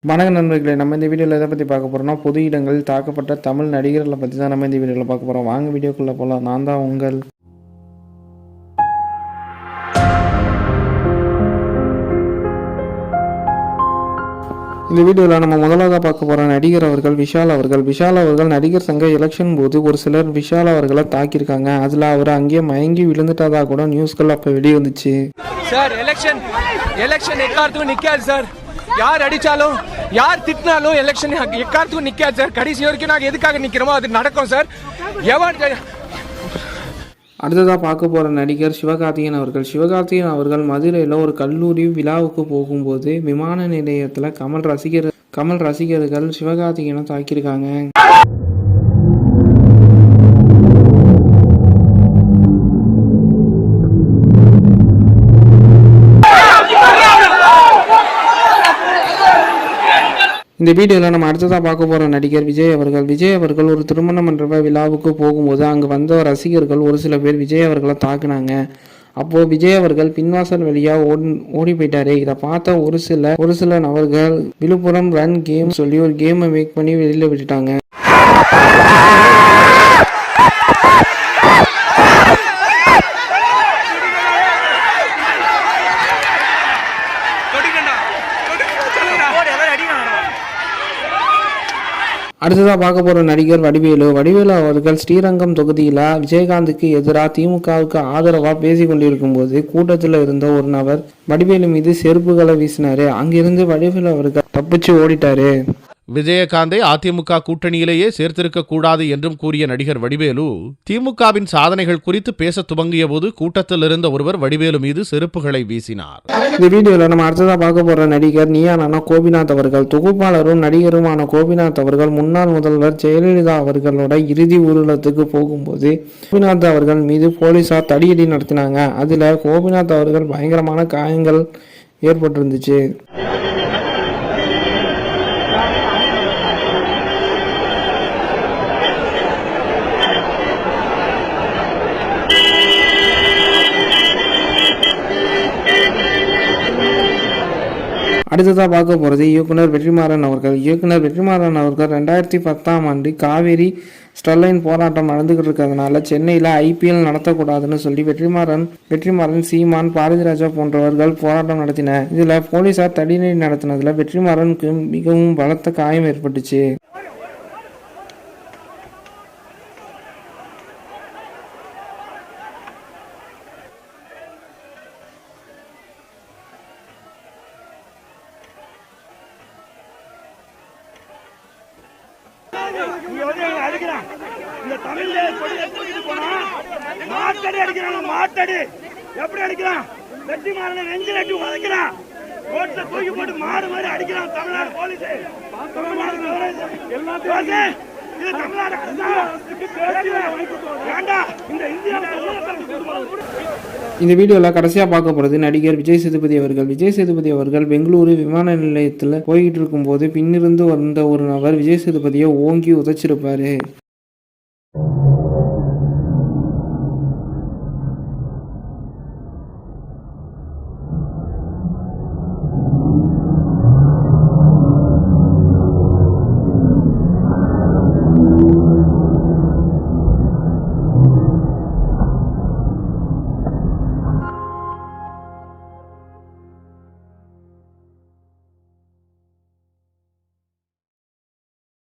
வணக்க நண்பர்களே, நம்ம இந்த வீடியோவில் எதை பற்றி பார்க்க போகிறோம்னா, பொது இடங்களில் தாக்கப்பட்ட தமிழ் நடிகர்களை பற்றி தான் நம்ம இந்த வீடியோவில் பார்க்க போகிறோம். வாங்க வீடியோக்குள்ளே போகலாம். நான் தான் உங்கள் இந்த வீடியோவில் நம்ம முதலாக பார்க்க போகிற நடிகர் அவர்கள் விஷால் அவர்கள் நடிகர் சங்க எலெக்ஷன் போது ஒரு சிலர் விஷால் அவர்களை தாக்கியிருக்காங்க. அதில் அவர் அங்கேயே மயங்கி விழுந்துட்டதா கூட நியூஸ்கள் அப்போ வெளியே வந்துச்சு. சார் எலெக்ஷன் எக்காரத்துக்கும் நிற்காது சார். யார் அடித்தாலும் யார் திட்டினாலும் எலெக்ஷன் எக்காரத்துக்கும் நிற்காது சார். கடைசி வரைக்கும் நாங்கள் எதுக்காக நிற்கிறோமோ அது நடக்கும் சார். அடுத்ததாக பார்க்க போகிற நடிகர் சிவகார்த்திகேயன் அவர்கள் மதுரையில் ஒரு கல்லூரி விழாவுக்கு போகும்போது விமான நிலையத்தில் கமல் ரசிகர்கள் சிவகார்த்திகேயனை தாக்கியிருக்காங்க. இந்த வீடியோவில் நம்ம அடுத்ததாக பார்க்க போகிற நடிகர் விஜய் அவர்கள் ஒரு திருமண மண்டப விழாவுக்கு போகும்போது அங்கே வந்த ரசிகர்கள் ஒரு சில பேர் விஜய் அவர்களை தாக்குனாங்க. அப்போது விஜய் அவர்கள் பின்வாசல் வழியாக ஓடி போயிட்டாரு. இதை பார்த்த ஒரு சில நபர்கள் விழுப்புரம் ரன் கேம் சொல்லி ஒரு கேமை மேக் பண்ணி வெளியில் விட்டுட்டாங்க. அடுத்ததாக பார்க்க போகிற நடிகர் வடிவேலு அவர்கள் ஸ்ரீரங்கம் தொகுதியில் விஜயகாந்துக்கு எதிராக திமுகவுக்கு ஆதரவாக பேசி கொண்டிருக்கும் போது கூட்டத்தில் இருந்த ஒரு நபர் வடிவேலு மீது செருப்புகளை வீசினாரு. அங்கிருந்து வடிவேலு அவர்கள் தப்பிச்சு ஓடிட்டாரு. விஜயகாந்தை அதிமுக கூட்டணியிலேயே சேர்த்திருக்க கூடாது என்றும் கூறிய நடிகர் வடிவேலு திமுகவின் சாதனைகள் குறித்து பேச துவங்கிய போது கூட்டத்தில் இருந்த ஒருவர் வடிவேலு மீது செருப்புகளை வீசினார். இந்த வீடியோவில் நம்ம அடுத்ததாக பார்க்க போற நடிகர் நீயானா கோபிநாத் அவர்கள். தொகுப்பாளரும் நடிகருமான கோபிநாத் அவர்கள் முன்னாள் முதல்வர் ஜெயலலிதா அவர்களோட இறுதி ஊர்வலத்துக்கு போகும்போது கோபிநாத் அவர்கள் மீது போலீசார் தடியடி நடத்தினாங்க. அதுல கோபிநாத் அவர்கள் பயங்கரமான காயங்கள் ஏற்பட்டிருந்துச்சு. அடுத்ததாக பார்க்க போகிறது இயக்குனர் வெற்றிமாறன் அவர்கள் 2010ஆம் ஆண்டு காவேரி ஸ்டெர்லைன் போராட்டம் நடந்துகிட்டு இருக்கிறதுனால சென்னையில் IPL நடத்தக்கூடாதுன்னு சொல்லி வெற்றிமாறன் சீமான் பாரதிராஜா போன்றவர்கள் போராட்டம் நடத்தினர். இதில் போலீசார் தடியடி நடத்தினதில் வெற்றிமாறனுக்கு மிகவும் பலத்த காயம் ஏற்பட்டுச்சு. இந்த தமிழ்ல மாட்டடி அடிக்கிறாங்க. மாட்டடி எப்படி அடிக்கிறான்? வெற்றிமாறனை நெஞ்சு நட்டி உதைக்கிறான். ரோட்ல தூக்கி போட்டு மாடு மாதிரி அடிக்கிறான் தமிழ்நாடு போலீஸ். இது தமிழ்நாடு இந்த வீடியோவில் கடைசியாக பார்க்க போகிறது நடிகர் விஜய் சேதுபதி அவர்கள் பெங்களூரு விமான நிலையத்தில் போய்கிட்டு இருக்கும்போது பின்னிருந்து வந்த ஒரு நபர் விஜய் சேதுபதியை ஓங்கி உதைச்சிருப்பாரு.